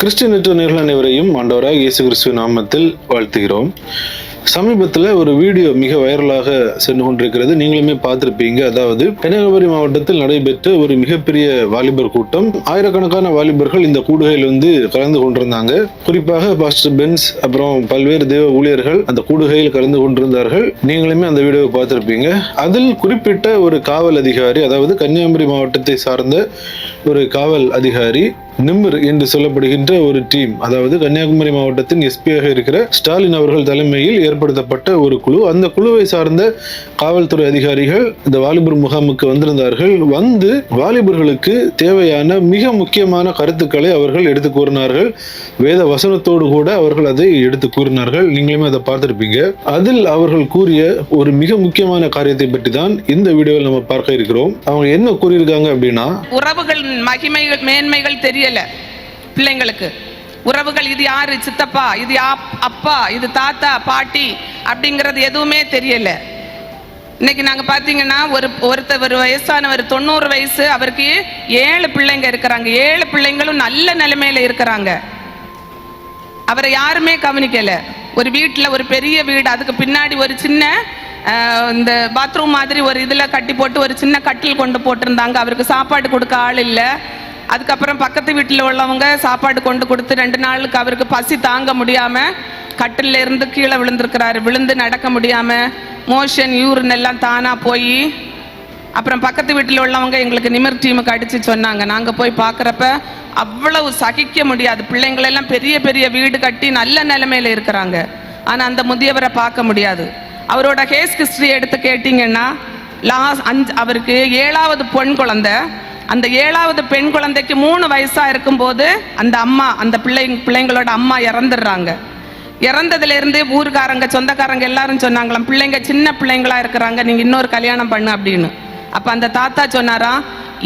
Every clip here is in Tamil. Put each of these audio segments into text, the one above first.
கிறிஸ்டியனற்ற நேர்கள் அனைவரையும் ஆண்டவராக இயேசு கிறிஸ்துவின் நாமத்தில் வாழ்த்துகிறோம். சமீபத்தில் ஒரு வீடியோ மிக வைரலாக சென்று கொண்டிருக்கிறது. நீங்களுமே பார்த்திருப்பீங்க. அதாவது கன்னியாகுமரி மாவட்டத்தில் நடைபெற்ற ஒரு மிகப்பெரிய வாலிபர் கூட்டம். ஆயிரக்கணக்கான வாலிபர்கள் இந்த கூடுகையில் கலந்து கொண்டிருந்தாங்க. குறிப்பாக பாஸ்டர் பென்ஸ் அப்புறம் பல்வேறு தேவ ஊழியர்கள் அந்த கூடுகையில் கலந்து கொண்டிருந்தார்கள். நீங்களுமே அந்த வீடியோவை பார்த்திருப்பீங்க. அதில் குறிப்பிட்ட ஒரு காவல் அதிகாரி, அதாவது கன்னியாகுமரி மாவட்டத்தை சார்ந்த ஒரு காவல் அதிகாரி, நிம்மர் என்று சொல்லப்படுகின்ற ஒரு டீம், அதாவது கன்னியாகுமரி மாவட்டத்தின் எஸ்பியாக இருக்கிற ஸ்டாலின் அவர்கள் தலைமையில் ஏற்படுத்தப்பட்ட ஒரு குழு. அந்த குழுவை சார்ந்த காவல்துறை அதிகாரிகள் இந்த வாலிபர் முகாமுக்கு வந்திருந்தார்கள். வாலிபர்களுக்கு தேவையான மிக முக்கியமான கருத்துக்களை அவர்கள் எடுத்து கூறினார்கள். வேத வசனத்தோடு கூட அவர்கள் அதை எடுத்து கூறினார்கள். நீங்களுமே அதை பார்த்திருப்பீங்க. அதில் அவர்கள் கூறிய ஒரு மிக முக்கியமான காரியத்தை பற்றி தான் இந்த வீடியோவில் நம்ம பார்க்க இருக்கிறோம். அவங்க என்ன கூறியிருக்காங்க அப்படின்னா, உறவுகள் மகிமைகள் மேன்மைகள் தெரியல பிள்ளைங்களுக்கு. உறவுகள், இது யாரு சித்தப்பா, இது அப்பா, இது தாத்தா பாட்டி அப்படிங்கிறது எதுவுமே தெரியல. இன்னைக்கு நாங்க பாத்தீங்கன்னா ஒரு வயசானவர் 90 வயசு, அவருக்கு 7 பிள்ளைங்க இருக்கிறாங்க. 7 பிள்ளைங்களும் நல்ல நிலைமையில இருக்கிறாங்க. அவரை யாருமே கவனிக்கல. ஒரு வீட்டுல ஒரு பெரிய வீடு, அதுக்கு பின்னாடி ஒரு சின்ன இந்த பாத்ரூம் மாதிரி ஒரு இதுல கட்டி போட்டு ஒரு சின்ன கட்டில் கொண்டு போட்டிருந்தாங்க. அவருக்கு சாப்பாடு கொடுக்க ஆள் இல்லை. அதுக்கப்புறம் பக்கத்து வீட்டில் உள்ளவங்க சாப்பாடு கொண்டு கொடுத்து 2 நாளுக்கு அவருக்கு பசி தாங்க முடியாம கட்டில இருந்து கீழே விழுந்திருக்கிறாரு. விழுந்து நடக்க முடியாம மோஷன் யூரின் எல்லாம் தானா போய், அப்புறம் பக்கத்து வீட்டில் உள்ளவங்க எங்களுக்கு நிமிர் டீமுக்கு அடிச்சு சொன்னாங்க. நாங்க போய் பார்க்குறப்ப அவ்வளவு சகிக்க முடியாது. பிள்ளைங்களெல்லாம் பெரிய பெரிய வீடு கட்டி நல்ல நிலைமையில இருக்கிறாங்க. ஆனா அந்த முதியவரை பார்க்க முடியாது. அவரோட கேஸ் ஹிஸ்டரி எடுத்து கேட்டீங்கன்னா, அவருக்கு 7வது பெண் குழந்தை. அந்த 7வது பெண் குழந்தைக்கு 3 வயசா இருக்கும்போது அந்த அம்மா, அந்த பிள்ளைங்களோட அம்மா இறந்துடுறாங்க. இறந்ததுல இருந்து ஊருக்காரங்க சொந்தக்காரங்க எல்லாரும் சொன்னாங்களாம், பிள்ளைங்க சின்ன பிள்ளைங்களா இருக்கிறாங்க, நீங்க இன்னொரு கல்யாணம் பண்ணு அப்படின்னு. அப்ப அந்த தாத்தா சொன்னாரா,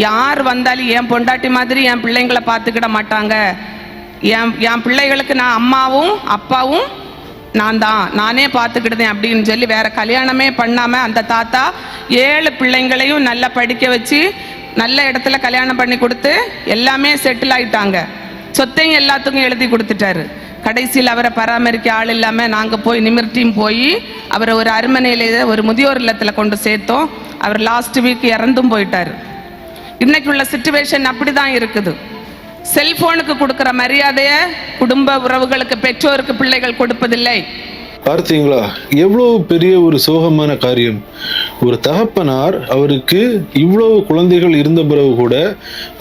யார் வந்தாலும் என் பொண்டாட்டி மாதிரி என் பிள்ளைங்களை பார்த்துக்கிட மாட்டாங்க. என் பிள்ளைகளுக்கு நான் அம்மாவும் அப்பாவும் நானே பார்த்துக்கிட்டேன் அப்படின்னு சொல்லி வேற கல்யாணமே பண்ணாம அந்த தாத்தா 7 பிள்ளைங்களையும் நல்லா படிக்க வச்சு நல்ல இடத்துல கல்யாணம் பண்ணி கொடுத்து எல்லாமே செட்டில் ஆயிட்டாங்க. சொத்தையும் எல்லாத்துக்கும் எழுதி கொடுத்துட்டாரு. கடைசியில் அவரை பராமரிக்க ஆள் இல்லாம நாங்க போய் நிமிர் டீம் போய் அவரை ஒரு அரண்மனையில ஒரு முதியோர் இல்லத்துல கொண்டு சேர்த்தோம். அவர் லாஸ்ட் வீக் இறந்தும் போயிட்டாரு. இன்னைக்கு உள்ள சிச்சுவேஷன் அப்படிதான் இருக்குது. செல்போனுக்கு கொடுக்கிற மரியாதைய குடும்ப உறவுகளுக்கு, பெற்றோருக்கு பிள்ளைகள் கொடுப்பதில்லை. பார்த்தீங்களா, எவ்வளவு பெரிய ஒரு சோகமான காரியம். ஒரு தகப்பனார், அவருக்கு இவ்வளவு குழந்தைகள் இருந்த பிறகு கூட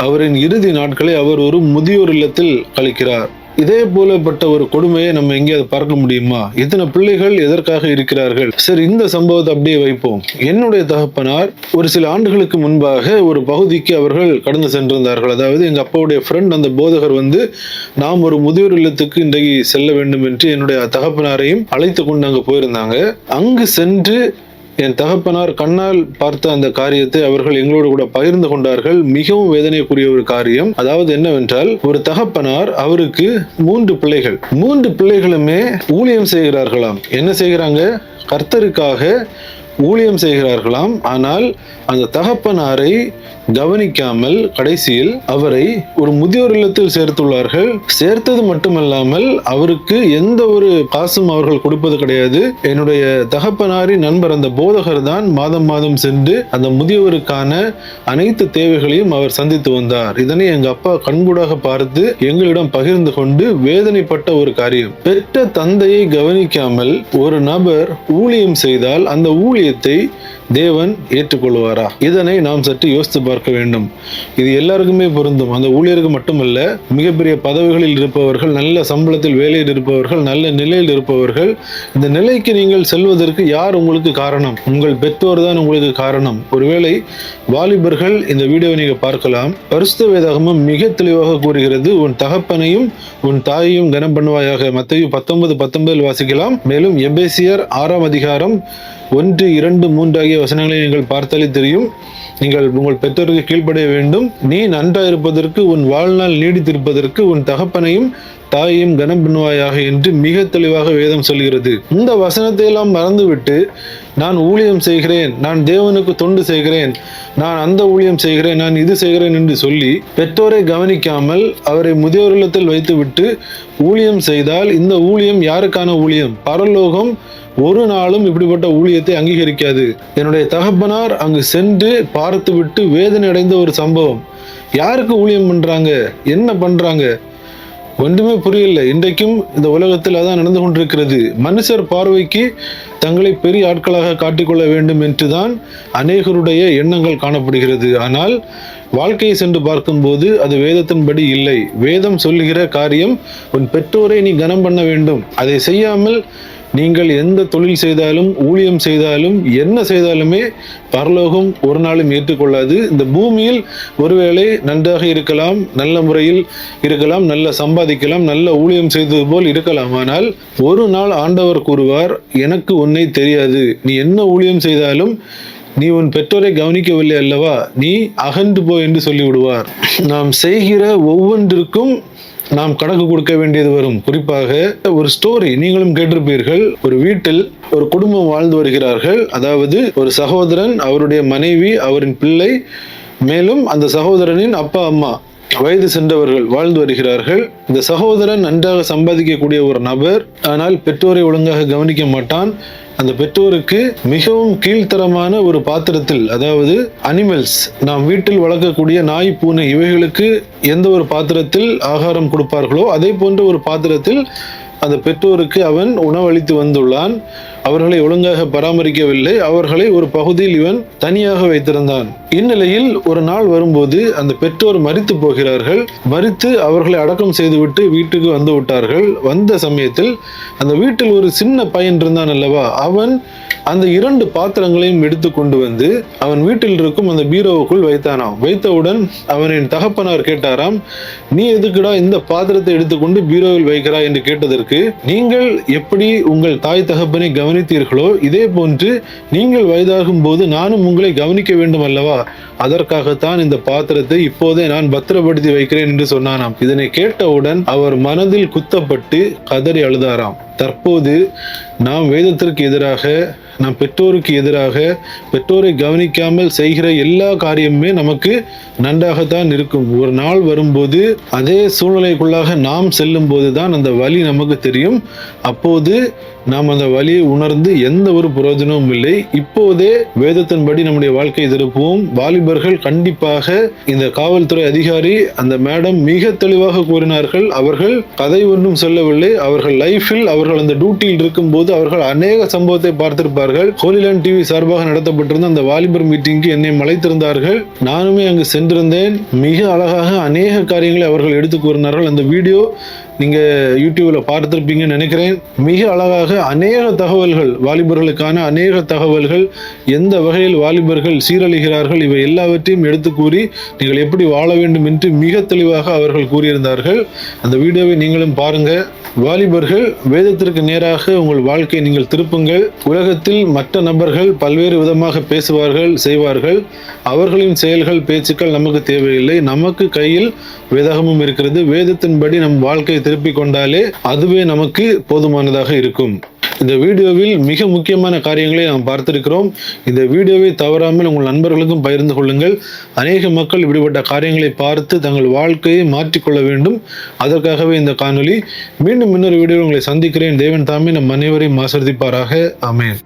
அவரின் இறுதி நாட்களை அவர் ஒரு முதியோர் இல்லத்தில் கழிக்கிறார். இதே போலப்பட்ட ஒரு கொடுமையை நம்ம எங்கேயாவது பார்க்க முடியுமா? இத்தனை பிள்ளைகள் எதற்காக இருக்கிறார்கள்? சரி, இந்த சம்பவத்தை அப்படியே வைப்போம். என்னுடைய தகப்பனார் ஒரு சில ஆண்டுகளுக்கு முன்பாக ஒரு பகுதிக்கு அவர்கள் கடந்து சென்றிருந்தார்கள். அதாவது எங்க அப்பாவுடைய ஃப்ரெண்ட், அந்த போதகர் நாம் ஒரு முதியோர் இல்லத்துக்கு இன்றைக்கு செல்ல வேண்டும் என்று என்னுடைய தகப்பனாரையும் அழைத்து கொண்டு அங்கு போயிருந்தாங்க. அங்கு சென்று என் தகப்பனார் கண்ணால் பார்த்த அந்த காரியத்தை அவர்கள் எங்களோடு கூட பகிர்ந்து கொண்டார்கள். மிகவும் வேதனைக்குரிய ஒரு காரியம். அதாவது என்னவென்றால், ஒரு தகப்பனார், அவருக்கு 3 பிள்ளைகள். 3 பிள்ளைகளுமே ஊழியம் செய்கிறார்களாம். என்ன செய்கிறாங்க? கர்த்தருக்காக ஊழியம் செய்கிறார்களாம். ஆனால் அந்த தகப்பனாரை கவனிக்காமல் கடைசியில் அவரை ஒரு முதியோர் இல்லத்தில் சேர்த்துள்ளார்கள். சேர்த்தது மட்டுமல்லாமல் அவருக்கு எந்த ஒரு காசும் அவர்கள் கொடுப்பது கிடையாது. என்னுடைய தகப்பனாரின் நண்பர் அந்த போதகர் தான் மாதம் மாதம் சென்று அந்த முதியவருக்கான அனைத்து தேவைகளையும் அவர் சந்தித்து வந்தார். இதனை எங்க அப்பா கண்கூடாக பார்த்து எங்களிடம் பகிர்ந்து கொண்டு வேதனைப்பட்ட ஒரு காரியம். பெற்ற தந்தையை கவனிக்காமல் ஒரு நபர் ஊழியம் செய்தால் அந்த ஊழியத்தை தேவன் ஏற்றுக்கொள்வாரா? இதனை நாம் சற்று யோசித்து பார்க்க வேண்டும். இது எல்லாருக்குமே பொருந்தும். அந்த ஊழியருக்கு மட்டுமல்ல, மிகப்பெரிய பதவிகளில் இருப்பவர்கள், நல்ல சம்பளத்தில் வேலையில் இருப்பவர்கள், நல்ல நிலையில் இருப்பவர்கள். இந்த நிலைக்கு நீங்கள் செல்வதற்கு யார் உங்களுக்கு காரணம்? உங்கள் பெற்றோர் தான் உங்களுக்கு காரணம். ஒருவேளை வாலிபர்கள், இந்த வீடியோவை நீங்க பார்க்கலாம். பரிசுத்த வேதாகமம் மிக தெளிவாக கூறுகிறது, உன் தகப்பனையும் உன் தாயையும் கனம் பண்ணுவாயாக. மத்தேயு 19:19 வாசிக்கலாம். மேலும் எபேசியர் 6ஆம் அதிகாரம் 1, 2, 3 ஆகிய வசனங்களை நீங்கள் பார்த்தாலே தெரியும். நீங்கள் உங்கள் பெற்றோருக்கு கீழ்ப்படிய வேண்டும். நீ நன்றாக இருப்பதற்கு, உன் வாழ்நாள் நீடித்திருப்பதற்கு உன் தகப்பனையும் தாயையும் கனம் பண்ணுவாயாக என்று மிக தெளிவாக வேதம் சொல்கிறது. இந்த வசனத்தை எல்லாம் மறந்துவிட்டு நான் ஊழியம் செய்கிறேன், நான் தேவனுக்கு தொண்டு செய்கிறேன், நான் அந்த ஊழியம் செய்கிறேன், நான் இது செய்கிறேன் என்று சொல்லி பெற்றோரை கவனிக்காமல் அவரை முதியோர் இல்லத்தில் வைத்துவிட்டு ஊழியம் செய்தால் இந்த ஊழியம் யாருக்கான ஊழியம்? பரலோகம் ஒரு நாளும் இப்படிப்பட்ட ஊழியத்தை அங்கீகரிக்காது. என்னுடைய தகப்பனார் அங்கு சென்று பார்த்துவிட்டு வேதனை அடைந்த ஒரு சம்பவம். யாருக்கு ஊழியம் பண்றாங்க, என்ன பண்றாங்க, ஒன்றுமே புரியல. இன்றைக்கும் இந்த உலகத்தில் அதான் நடந்து கொண்டிருக்கிறது. மனுஷர் பார்வைக்கு தங்களை பெரிய ஆட்களாக காட்டிக்கொள்ள வேண்டும் என்றுதான் அநேகருடைய எண்ணங்கள் காணப்படுகிறது. ஆனால் வாழ்க்கையை சென்று பார்க்கும்போது அது வேதத்தின்படி இல்லை. வேதம் சொல்லுகிற காரியம் உன் பெற்றோரை நீ கனம் பண்ண வேண்டும். அதை செய்யாமல் நீங்கள் எந்த தொழில் செய்தாலும் ஊழியம் செய்தாலும் என்ன செய்தாலுமே பரலோகம் ஒரு நாளும் ஏற்றுக்கொள்ளாது. இந்த பூமியில் ஒருவேளை நன்றாக இருக்கலாம், நல்ல முறையில் இருக்கலாம், நல்ல சம்பாதிக்கலாம், நல்ல ஊழியம் செய்தது போல் இருக்கலாம். ஆனால் ஒரு நாள் ஆண்டவர் கூறுவார், எனக்கு உன்னை தெரியாது, நீ என்ன ஊழியம் செய்தாலும் நீ உன் பெற்றோரை கவனிக்கவில்லை அல்லவா, நீ அகன்று போ என்று சொல்லிவிடுவார். நாம் செய்கிற ஒவ்வொன்றிற்கும் நாம் கணக்கு கொடுக்க வேண்டியது வரும். குறிப்பாக ஒரு ஸ்டோரி நீங்களும் கேட்டிருப்பீர்கள். ஒரு வீட்டில் ஒரு குடும்பம் வாழ்ந்து வருகிறார்கள். அதாவது ஒரு சகோதரன், அவருடைய மனைவி, அவரின் பிள்ளை, மேலும் அந்த சகோதரனின் அப்பா அம்மா வயது சென்றவர்கள் வாழ்ந்து வருகிறார்கள். இந்த சகோதரன் நன்றாக சம்பாதிக்கக்கூடிய ஒரு நபர். ஆனால் பெற்றோரை ஒழுங்காக கவனிக்க மாட்டான். அந்த பெற்றோருக்கு மிகவும் கீழ்த்தரமான ஒரு பாத்திரத்தில், அதாவது அனிமல்ஸ், நாம் வீட்டில் வளர்க்கக்கூடிய நாய், பூனை, இவைகளுக்கு எந்த ஒரு பாத்திரத்தில் ஆகாரம் கொடுப்பார்களோ அதே போன்ற ஒரு பாத்திரத்தில் அந்த பெற்றோருக்கு அவன் உணவளித்து வந்துள்ளான். அவர்களை ஒழுங்காக பராமரிக்கவில்லை. அவர்களை ஒரு பகுதியில் இவன் தனியாக வைத்திருந்தான். இந்நிலையில் ஒரு நாள் வரும்போது அந்த பெற்றோர் மரித்து போகிறார்கள். மரித்து அவர்களை அடக்கம் செய்துவிட்டு வீட்டுக்கு வந்து விட்டார்கள். வந்த சமயத்தில் அந்த வீட்டில் ஒரு சின்ன பையன் இருந்தான் அல்லவா, அவன் அந்த 2 பாத்திரங்களையும் எடுத்து கொண்டு வந்து அவன் வீட்டில் இருக்கும் அந்த பீரோவுக்குள் வைத்தானாம். வைத்தவுடன் அவனின் தகப்பனார் கேட்டாராம், நீ எதுக்குடா இந்த பாத்திரத்தை எடுத்துக்கொண்டு பீரோவில் வைக்கிறாய் என்று கேட்டதற்கு, நீங்கள் எப்படி உங்கள் தாய் தகப்பனை கவனித்தீர்களோ இதே போன்று நீங்கள் வயதாகும் போது நானும் உங்களை கவனிக்க வேண்டும் அல்லவா, அதற்காகத்தான் இந்த பாத்திரத்தை இப்போதே நான் பத்திரப்படுத்தி வைக்கிறேன் என்று சொன்னானாம். இதனை கேட்டவுடன் அவர் மனதில் குத்தப்பட்டு கதறி அழுதாராம். தற்போது நாம் வேதத்திற்கு எதிராக, நாம் பெற்றோருக்கு எதிராக, பெற்றோரை கவனிக்காமல் செய்கிற எல்லா காரியமுமே நமக்கு நன்றாகத்தான் இருக்கும். ஒரு நாள் வரும்போது அதே சூழ்நிலைக்குள்ளாக நாம் செல்லும் போதுதான் அந்த வலி நமக்கு தெரியும். அப்போது நாம் அந்த வலியை உணர்ந்து எந்த ஒரு பிரயோஜனமும் இல்லை. இப்போதே வேதத்தின்படி நம்முடைய வாழ்க்கையை திருப்புவோம். வாலிபர்கள் கண்டிப்பாக, இந்த காவல்துறை அதிகாரி அந்த மேடம் மிக தெளிவாக கூறினார்கள். அவர்கள் கதை ஒன்றும் சொல்லவில்லை. அவர்கள் லைஃபில், அவர்கள் அந்த டியூட்டியில் இருக்கும் போது அவர்கள் அநேக சம்பவத்தை பார்த்திருப்பார்கள். ஹோலிலேண்ட் டிவி சார்பாக நடத்தப்பட்டிருந்த அந்த வாலிபர் மீட்டிங்கு என்னை அழைத்திருந்தார்கள். நானுமே அங்கு சென்றிருந்தேன். மிக அழகாக அநேக காரியங்களை அவர்கள் எடுத்து கூறினார்கள். அந்த வீடியோ நீங்க யூடியூப்ல பார்த்திருப்பீங்கன்னு நினைக்கிறேன். மிக அழகாக அநேக தகவல்கள், வாலிபர்களுக்கான அநேக தகவல்கள், எந்த வகையில் வாலிபர்கள் சீரழிகிறார்கள், இவை எல்லாவற்றையும் எடுத்து கூறி நீங்கள் எப்படி வாழ வேண்டும் என்று மிக தெளிவாக அவர்கள் கூறியிருந்தார்கள். அந்த வீடியோவை நீங்களும் பாருங்க. வாலிபர்கள், வேதத்திற்கு நேராக உங்கள் வாழ்க்கையை நீங்கள் திருப்புங்கள். உலகத்தில் மற்ற நபர்கள் பல்வேறு விதமாக பேசுவார்கள், செய்வார்கள். அவர்களின் செயல்கள், பேச்சுக்கள் நமக்கு தேவையில்லை. நமக்கு கையில் வேதகமும் இருக்கிறது. வேதத்தின்படி நம் வாழ்க்கையை திருப்பிக் கொண்டாலே அதுவே நமக்கு போதுமானதாக இருக்கும். இந்த வீடியோவில் மிக முக்கியமான காரியங்களை நாம் பார்த்திருக்கிறோம். இந்த வீடியோவை தவறாமல் உங்கள் நண்பர்களுக்கும் பகிர்ந்து கொள்ளுங்கள். அநேக மக்கள் இப்படிப்பட்ட காரியங்களை பார்த்து தங்கள் வாழ்க்கையை மாற்றிக்கொள்ள வேண்டும். அதற்காகவே இந்த காணொளி. மீண்டும் இன்னொரு வீடியோவில் உங்களை சந்திக்கிறேன். தேவன் தாமே நம் அனைவரையும் ஆசீர்வதிப்பாராக. ஆமென்.